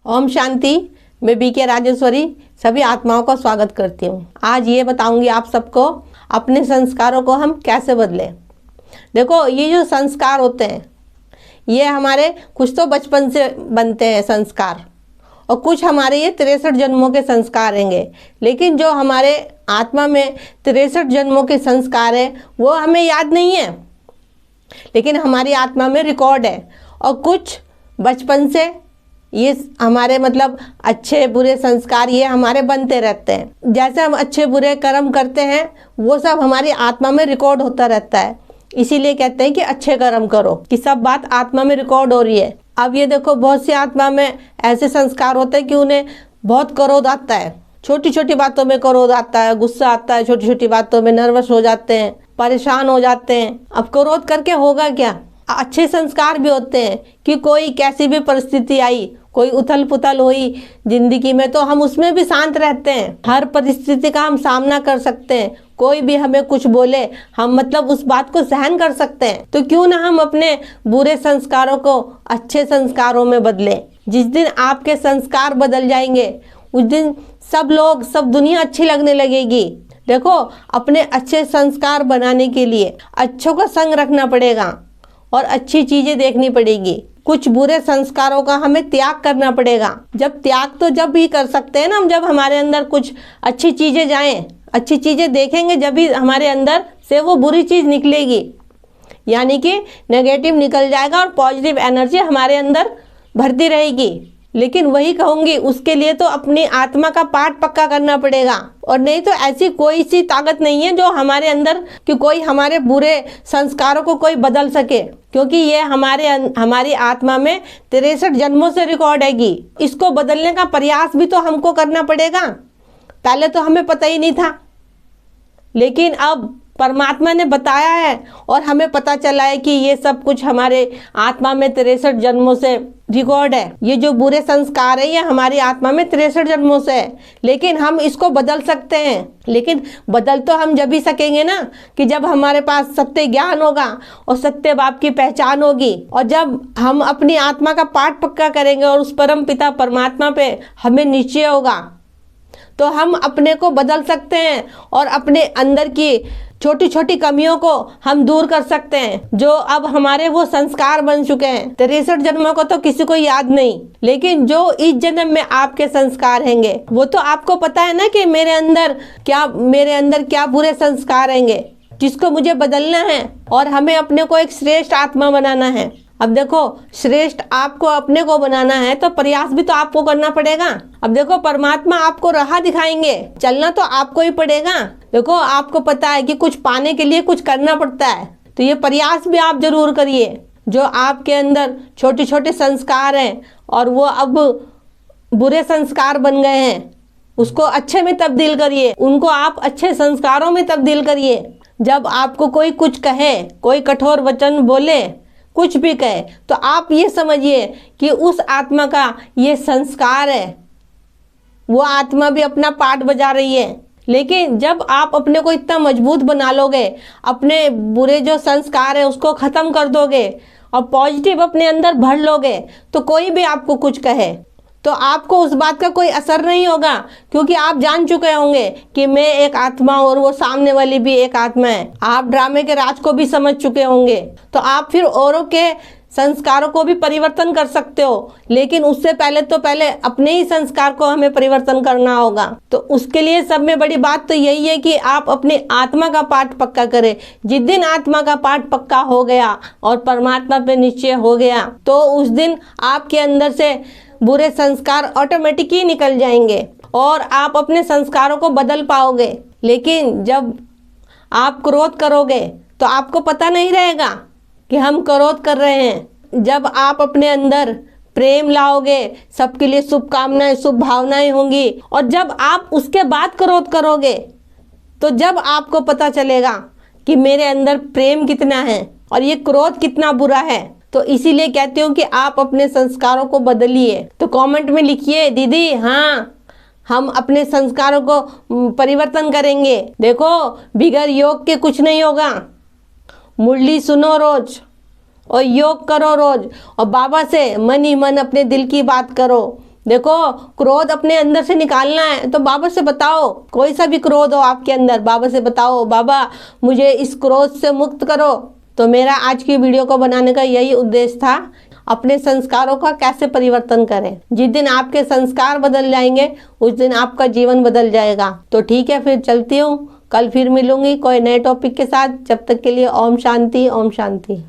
ओम शांति। मैं बीके राजेश्वरी सभी आत्माओं का स्वागत करती हूँ। आज ये बताऊंगी आप सबको अपने संस्कारों को हम कैसे बदलें। देखो, ये जो संस्कार होते हैं ये हमारे कुछ तो बचपन से बनते हैं संस्कार, और कुछ हमारे ये 63 जन्मों के संस्कार रहेंगे। लेकिन जो हमारे आत्मा में 63 जन्मों के संस्कार है वो हमें याद नहीं है, लेकिन हमारी आत्मा में रिकॉर्ड है। और कुछ बचपन से ये हमारे मतलब अच्छे बुरे संस्कार ये हमारे बनते रहते हैं। जैसे हम अच्छे बुरे कर्म करते हैं वो सब हमारी आत्मा में रिकॉर्ड होता रहता है। इसीलिए कहते हैं कि अच्छे कर्म करो, कि सब बात आत्मा में रिकॉर्ड हो रही है। अब ये देखो, बहुत सी आत्मा में ऐसे संस्कार होते हैं कि उन्हें बहुत क्रोध आता है, छोटी छोटी बातों में क्रोध आता है, गुस्सा आता है, छोटी छोटी बातों में नर्वस हो जाते हैं, परेशान हो जाते हैं। अब क्रोध करके होगा क्या? अच्छे संस्कार भी होते हैं कि कोई कैसी भी परिस्थिति आई, कोई उथल पुथल हुई जिंदगी में, तो हम उसमें भी शांत रहते हैं। हर परिस्थिति का हम सामना कर सकते हैं। कोई भी हमें कुछ बोले हम मतलब उस बात को सहन कर सकते हैं। तो क्यों ना हम अपने बुरे संस्कारों को अच्छे संस्कारों में बदलें। जिस दिन आपके संस्कार बदल जाएंगे उस दिन सब लोग, सब दुनिया अच्छी लगने लगेगी। देखो, अपने अच्छे संस्कार बनाने के लिए अच्छों का संग रखना पड़ेगा और अच्छी चीजें देखनी पड़ेगी। कुछ बुरे संस्कारों का हमें त्याग करना पड़ेगा। जब त्याग तो जब भी कर सकते हैं ना हम, जब हमारे अंदर कुछ अच्छी चीजें जाएं, अच्छी चीजें देखेंगे, जब भी हमारे अंदर से वो बुरी चीज निकलेगी, यानी कि नेगेटिव निकल जाएगा और पॉजिटिव एनर्जी हमारे अंदर भरती रहेगी। लेकिन वही कहूंगी, उसके लिए तो अपनी आत्मा का पाठ पक्का करना पड़ेगा। और नहीं तो ऐसी कोई सी ताकत नहीं है जो हमारे अंदर कि कोई हमारे बुरे संस्कारों को कोई बदल सके, क्योंकि ये हमारी आत्मा में 63 जन्मों से रिकॉर्ड हैगी। इसको बदलने का प्रयास भी तो हमको करना पड़ेगा। पहले तो हमें पता ही नहीं था, लेकिन अब परमात्मा ने बताया है और हमें पता चला है कि ये सब कुछ हमारे आत्मा में 63 जन्मों से रिकॉर्ड है। ये जो बुरे संस्कार है ये हमारी आत्मा में 63 जन्मों से है, लेकिन हम इसको बदल सकते हैं। लेकिन बदल तो हम जब ही सकेंगे ना कि जब हमारे पास सत्य ज्ञान होगा और सत्य बाप की पहचान होगी, और जब हम अपनी आत्मा का पाठ पक्का करेंगे और उस परम पिता परमात्मा पे हमें निश्चय होगा, तो हम अपने को बदल सकते हैं और अपने अंदर की छोटी छोटी कमियों को हम दूर कर सकते हैं। जो अब हमारे वो संस्कार बन चुके हैं, 63 जन्मों को तो किसी को याद नहीं, लेकिन जो इस जन्म में आपके संस्कार हैंगे वो तो आपको पता है ना कि मेरे अंदर क्या बुरे संस्कार हैंगे जिसको मुझे बदलना है और हमें अपने को एक श्रेष्ठ आत्मा बनाना है। अब देखो, श्रेष्ठ आपको अपने को बनाना है तो प्रयास भी तो आपको करना पड़ेगा। अब देखो, परमात्मा आपको राह दिखाएंगे, चलना तो आपको ही पड़ेगा। देखो, आपको पता है कि कुछ पाने के लिए कुछ करना पड़ता है, तो ये प्रयास भी आप जरूर करिए। जो आपके अंदर छोटे छोटे संस्कार हैं और वो अब बुरे संस्कार बन गए हैं, उसको अच्छे में तब्दील करिए, उनको आप अच्छे संस्कारों में तब्दील करिए। जब आपको कोई कुछ कहे, कोई कठोर वचन बोले, कुछ भी कहे, तो आप ये समझिए कि उस आत्मा का ये संस्कार है, वो आत्मा भी अपना पाठ बजा रही है। लेकिन जब आप अपने को इतना मजबूत बना लोगे, अपने बुरे जो संस्कार है उसको खत्म कर दोगे और पॉजिटिव अपने अंदर भर लोगे, तो कोई भी आपको कुछ कहे तो आपको उस बात का कोई असर नहीं होगा, क्योंकि आप जान चुके होंगे कि मैं एक आत्मा और वो सामने वाली भी एक आत्मा है। आप ड्रामे के राज को भी समझ चुके होंगे, तो आप फिर औरों के संस्कारों को भी परिवर्तन कर सकते हो। लेकिन उससे पहले अपने ही संस्कार को हमें परिवर्तन करना होगा। तो उसके लिए सब में बड़ी बात तो यही है कि आप अपनी आत्मा का पाठ पक्का करें। जिस दिन आत्मा का पाठ पक्का हो गया और परमात्मा पे निश्चय हो गया, तो उस दिन आपके अंदर से बुरे संस्कार ऑटोमेटिक ही निकल जाएंगे और आप अपने संस्कारों को बदल पाओगे। लेकिन जब आप क्रोध करोगे तो आपको पता नहीं रहेगा कि हम क्रोध कर रहे हैं। जब आप अपने अंदर प्रेम लाओगे, सबके लिए शुभकामनाएं, शुभ भावनाएं होंगी, और जब आप उसके बाद क्रोध करोगे तो जब आपको पता चलेगा कि मेरे अंदर प्रेम कितना है और ये क्रोध कितना बुरा है। तो इसीलिए कहती हूँ कि आप अपने संस्कारों को बदलिए। तो कमेंट में लिखिए, दीदी हाँ हम अपने संस्कारों को परिवर्तन करेंगे। देखो, बिगैर योग के कुछ नहीं होगा। मुरली सुनो रोज और योग करो रोज, और बाबा से मन ही मन अपने दिल की बात करो। देखो, क्रोध अपने अंदर से निकालना है तो बाबा से बताओ। कोई सा भी क्रोध हो आपके अंदर, बाबा से बताओ, बाबा मुझे इस क्रोध से मुक्त करो। तो मेरा आज की वीडियो को बनाने का यही उद्देश्य था, अपने संस्कारों का कैसे परिवर्तन करें। जिस दिन आपके संस्कार बदल जाएंगे उस दिन आपका जीवन बदल जाएगा। तो ठीक है, फिर चलती हूँ, कल फिर मिलूंगी कोई नए टॉपिक के साथ। जब तक के लिए ओम शांति, ओम शांति।